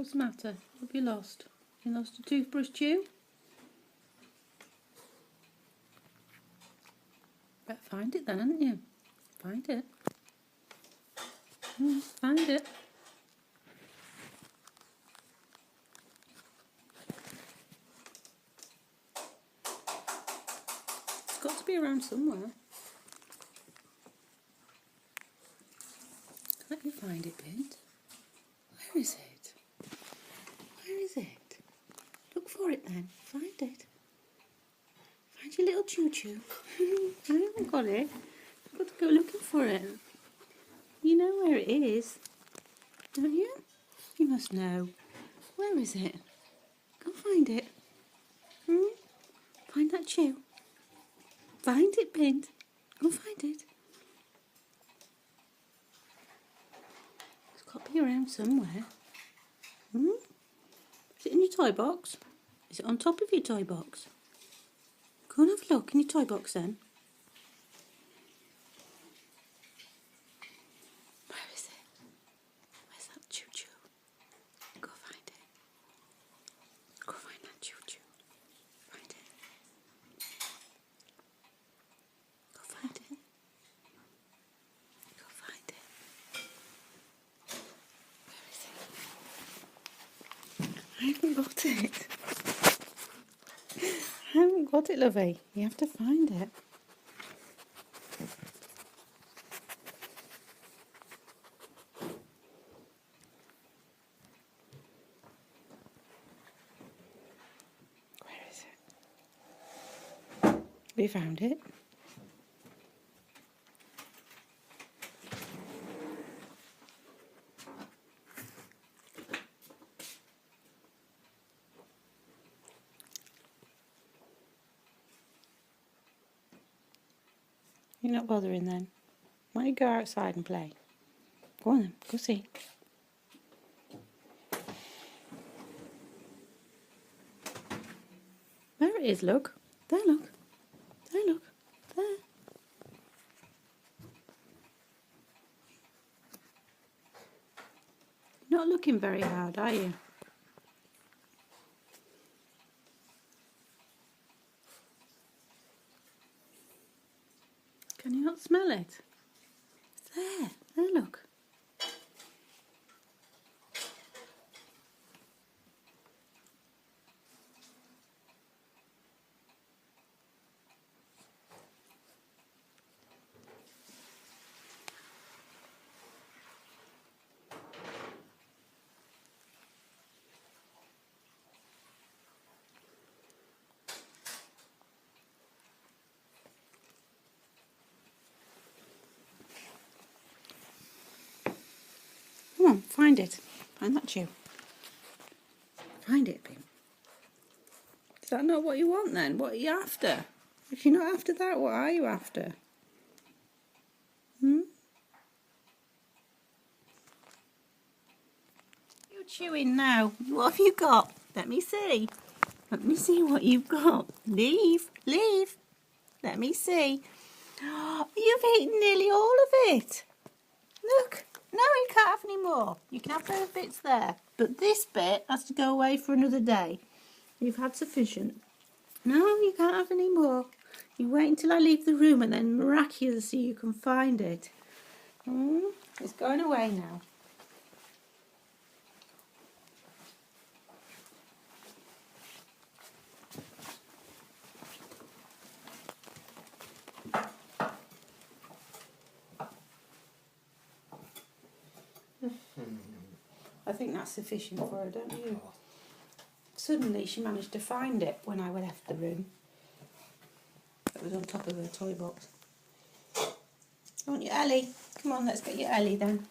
What's the matter? What have you lost? You lost a toothbrush chew? Better find it then, haven't you? Find it. Find it. It's got to be around somewhere. Can't you find it, Bint? Where is it? Where is it? Look for it then. Find it. Find your little choo-choo. I haven't got it. I've got to go looking for it. You know where it is, don't you? You must know. Where is it? Go find it. Find that chew. Find it, Bint. Go find it. It's got to be around somewhere. Is it in your toy box? Is it on top of your toy box? Go and have a look in your toy box then. Where is it? Where's that choo-choo? Go find it. Go find that choo-choo. Find it. Go find it. Go find it. Where is it? I haven't got it. I haven't got it, lovey. You have to find it. Where is it? Have you found it? You're not bothering then. Why don't you go outside and play? Go on then, go see. There it is, look. There, look. There, look. There. Not looking very hard, are you? Can you not smell it? It's there. There, look. Come on, find it. Find that chew. Find it, Pim. Is that not what you want then? What are you after? If you're not after that, what are you after? You're chewing now. What have you got? Let me see. Let me see what you've got. Leave. Leave. Let me see. You've eaten nearly all of it. Look. No, you can't have any more. You can have those bits there. But this bit has to go away for another day. You've had sufficient. No, you can't have any more. You wait until I leave the room and then miraculously you can find it. It's going away now. I think that's sufficient for her, don't you? Suddenly she managed to find it when I left the room. It was on top of her toy box. You want your Ellie? Come on, let's get your Ellie then.